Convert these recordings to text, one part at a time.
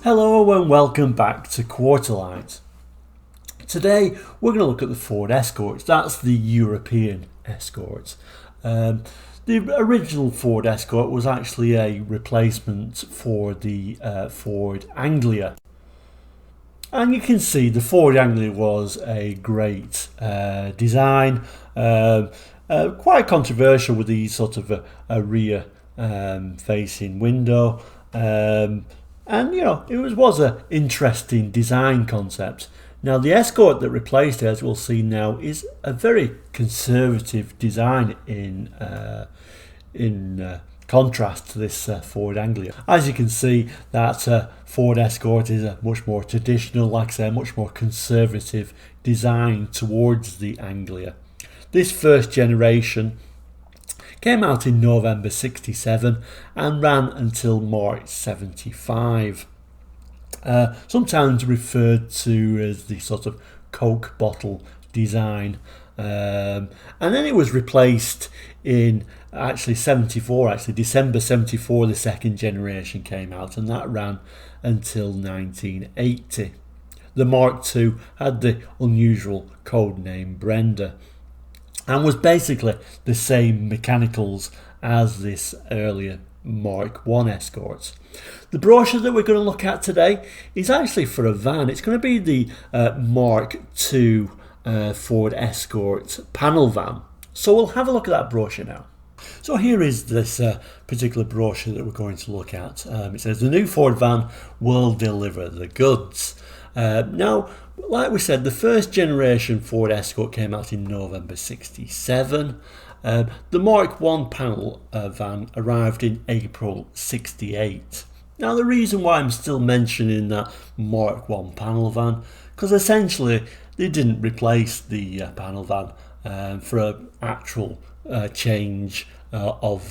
Hello and welcome back to Quarterlight. Today we're going to look at the Ford Escort. That's the European Escort. The original Ford Escort was actually a replacement for the Ford Anglia. And you can see the Ford Anglia was a great design, quite controversial with the sort of a rear facing window. And you know, it was an interesting design concept. Now the Escort that replaced it, as we'll see now, is a very conservative design in contrast to this Ford Anglia. As you can see, that Ford Escort is a much more traditional, like I say, much more conservative design towards the Anglia. This first generation came out in November 67 and ran until March 75. Sometimes referred to as the sort of Coke bottle design. And then it was replaced in actually 74, December 74 the second generation came out, and that ran until 1980. The Mark II had the unusual code name Brenda and was basically the same mechanicals as this earlier Mark I Escort. The brochure that we're going to look at today is actually for a van. It's going to be the Mark II Ford Escort panel van. So we'll have a look at that brochure now. So here is this particular brochure that we're going to look at. It says the new Ford van will deliver the goods. Now, like we said, the first generation Ford Escort came out in November 67. The Mark I panel van arrived in April 68. Now the reason why I'm still mentioning that Mark I panel van, because essentially they didn't replace the panel van for an actual change of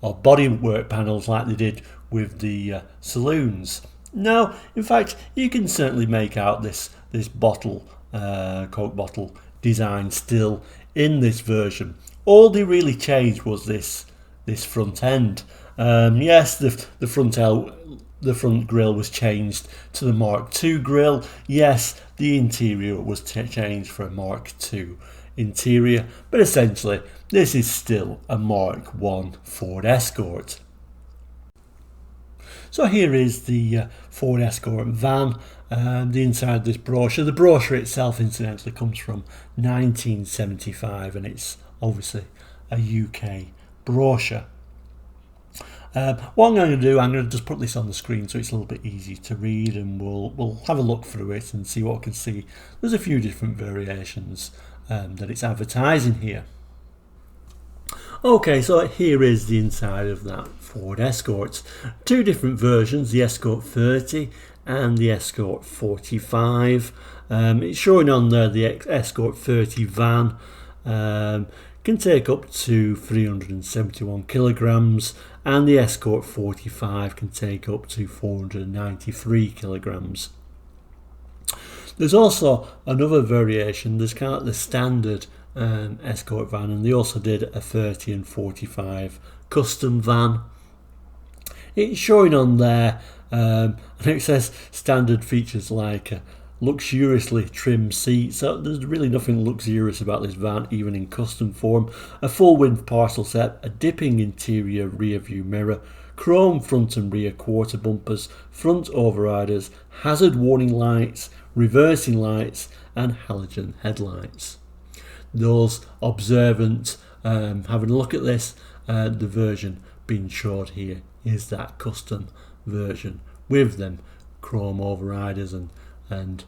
bodywork panels like they did with the saloons. No, in fact, you can certainly make out this bottle, Coke bottle design still in this version. All they really changed was this front end. Yes, the front grille was changed to the Mark II grille. Yes, the interior was changed for a Mark II interior, but essentially this is still a Mark I Ford Escort. So here is the Ford Escort van, the inside of this brochure. The brochure itself incidentally comes from 1975 and it's obviously a UK brochure. What I'm going to do, I'm going to just put this on the screen so it's a little bit easy to read, and we'll have a look through it and see what we can see. There's a few different variations that it's advertising here. Okay, so here is the inside of that Ford Escort. Two different versions, the Escort 30 and the Escort 45. It's showing on there the Escort 30 van. Can take up to 371 kilograms, and the Escort 45 can take up to 493 kilograms. There's also another variation. There's kind of the standard Escort van, and they also did a 30 and 45 custom van. It's showing on there, and it says standard features like luxuriously trimmed seats. So there's really nothing luxurious about this van, even in custom form. A full width parcel set, a dipping interior rear view mirror, chrome front and rear quarter bumpers, front overriders, hazard warning lights, reversing lights and halogen headlights. Those observant having a look at this, the version being showed here is that custom version with them chrome overriders and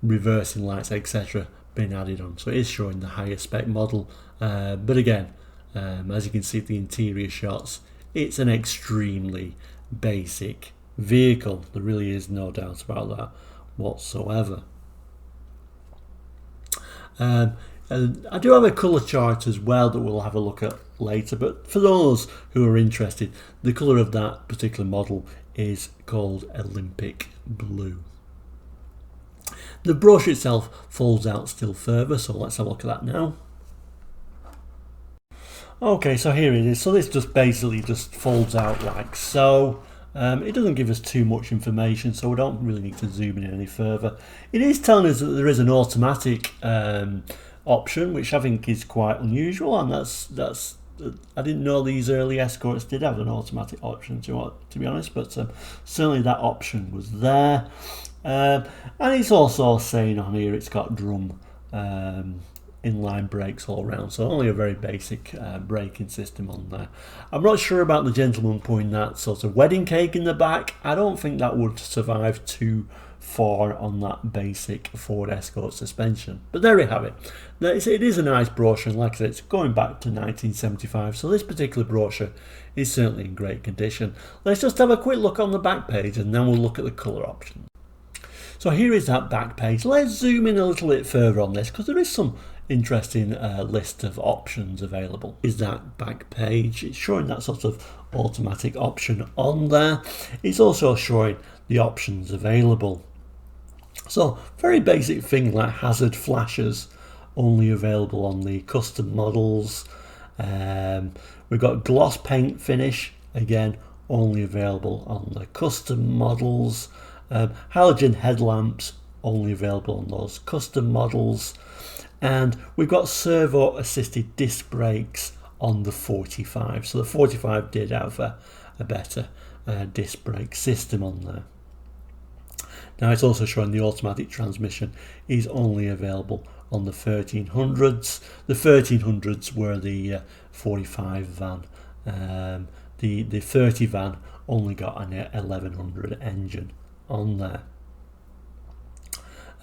reversing lights, etc. being added on. So it is showing the higher spec model, but again, as you can see the interior shots, it's an extremely basic vehicle. There really is no doubt about that whatsoever. And I do have a colour chart as well that we'll have a look at later, but for those who are interested, the colour of that particular model is called Olympic Blue. The brochure itself folds out still further, so let's have a look at that now. Okay, so here it is. So this just basically just folds out like so. It doesn't give us too much information, so we don't really need to zoom in any further. It is telling us that there is an automatic option, which I think is quite unusual, and that's I didn't know these early Escorts did have an automatic option, to be honest, but certainly that option was there. And it's also saying on here it's got drum inline brakes all around, so only a very basic braking system on there. I'm not sure about the gentleman putting that sort of wedding cake in the back. I don't think that would survive too far on that basic Ford Escort suspension, but there we have it. Now, it is a nice brochure, and like I said, it's going back to 1975, so this particular brochure is certainly in great condition. Let's just have a quick look on the back page, and then we'll look at the colour options. So here is that back page. Let's zoom in a little bit further on this, because there is some interesting list of options available. Is that back page? It's showing that sort of automatic option on there. It's also showing the options available. So very basic thing like hazard flashes, only available on the custom models. We've got gloss paint finish, again only available on the custom models. Halogen headlamps, only available on those custom models. And we've got servo assisted disc brakes on the 45. So the 45 did have a better disc brake system on there. Now it's also showing the automatic transmission is only available on the 1300s. The 1300s were the 45 van. The 30 van only got an 1100 engine on there.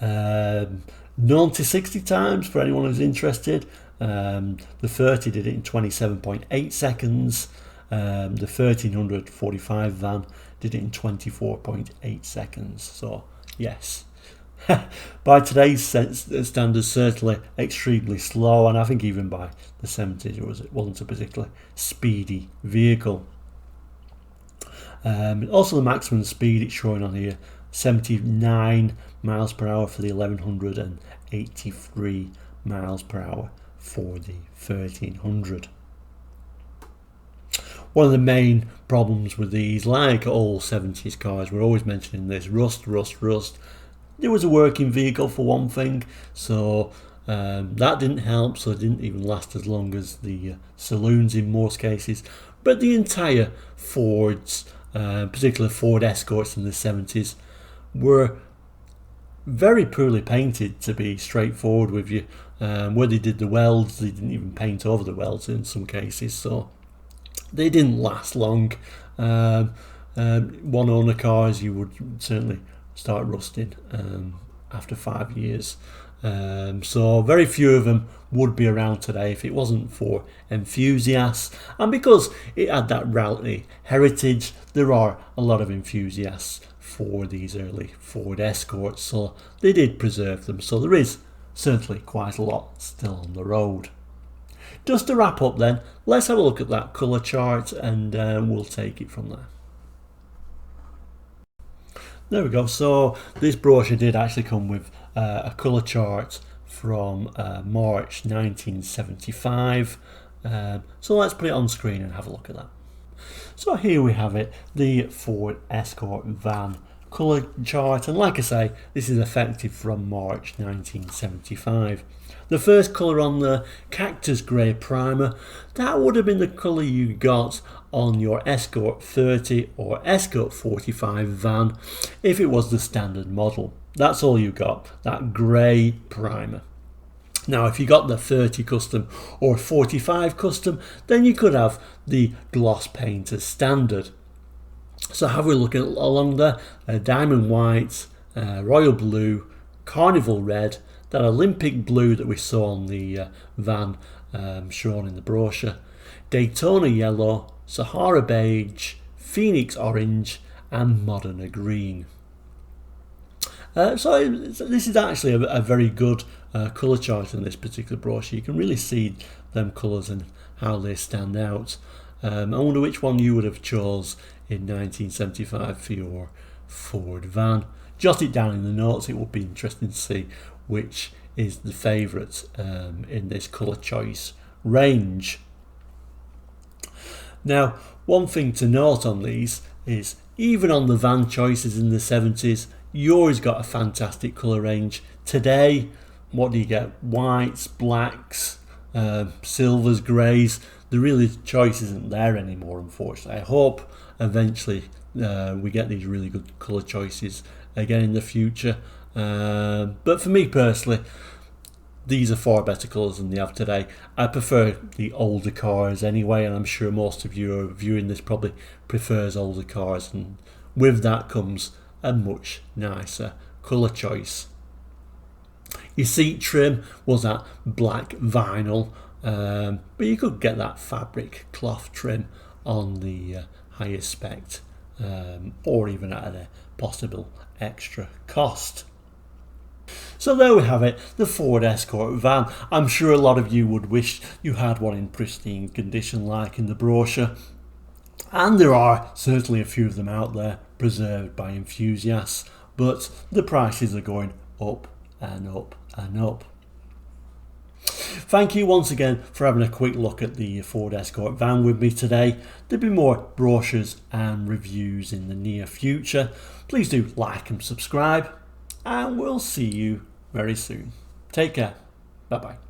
0 to 60 times for anyone who's interested. The 30 did it in 27.8 seconds. The 1300 45 van did it in 24.8 seconds. So yes, by today's standards, certainly extremely slow, and I think even by the 70s it wasn't a particularly speedy vehicle. Also the maximum speed it's showing on here, 79 miles per hour for the 1100 and 83 miles per hour for the 1300. One of the main problems with these, like all 70s cars, we're always mentioning this, rust. There was a working vehicle for one thing, so that didn't help, so it didn't even last as long as the saloons in most cases. But the entire Fords, particularly Ford Escorts in the 70s, were very poorly painted, to be straightforward with you. Where they did the welds, they didn't even paint over the welds in some cases, so they didn't last long. One owner cars, you would certainly start rusting after 5 years. So very few of them would be around today if it wasn't for enthusiasts, and because it had that rally heritage, there are a lot of enthusiasts for these early Ford Escorts, so they did preserve them, so there is certainly quite a lot still on the road. Just to wrap up then, let's have a look at that colour chart, and we'll take it from there. There we go. So this brochure did actually come with a colour chart from March 1975. So let's put it on screen and have a look at that. So here we have it, the Ford Escort van colour chart, and like I say, this is effective from March 1975. The first colour on the cactus grey primer, that would have been the colour you got on your Escort 30 or Escort 45 van if it was the standard model. That's all you got, that grey primer. Now if you got the 30 custom or 45 custom, then you could have the gloss paint as standard. So have we look at along there, diamond white, royal blue, carnival red, that Olympic blue that we saw on the van shown in the brochure, Daytona yellow, Sahara beige, Phoenix orange and Modena green. So this is actually a very good colour chart in this particular brochure. You can really see them colours and how they stand out. I wonder which one you would have chose in 1975 for your Ford van. jot it down in the notes. It would be interesting to see which is the favourite in this colour choice range. Now, one thing to note on these is even on the van choices in the 70s, you always got a fantastic colour range. Today, what do you get? Whites, blacks, silvers, greys. The choice isn't there anymore, unfortunately. I hope eventually we get these really good colour choices again in the future. But for me personally, these are far better colours than they have today. I prefer the older cars anyway, and I'm sure most of you who are viewing this probably prefers older cars, and with that comes a much nicer colour choice. Your seat trim was that black vinyl, but you could get that fabric cloth trim on the higher spec, or even at a possible extra cost. So there we have it, the Ford Escort van. I'm sure a lot of you would wish you had one in pristine condition like in the brochure, and there are certainly a few of them out there preserved by enthusiasts, but the prices are going up and up and up. Thank you once again for having a quick look at the Ford Escort van with me today. There'll be more brochures and reviews in the near future. Please do like and subscribe, and we'll see you very soon. Take care. Bye bye.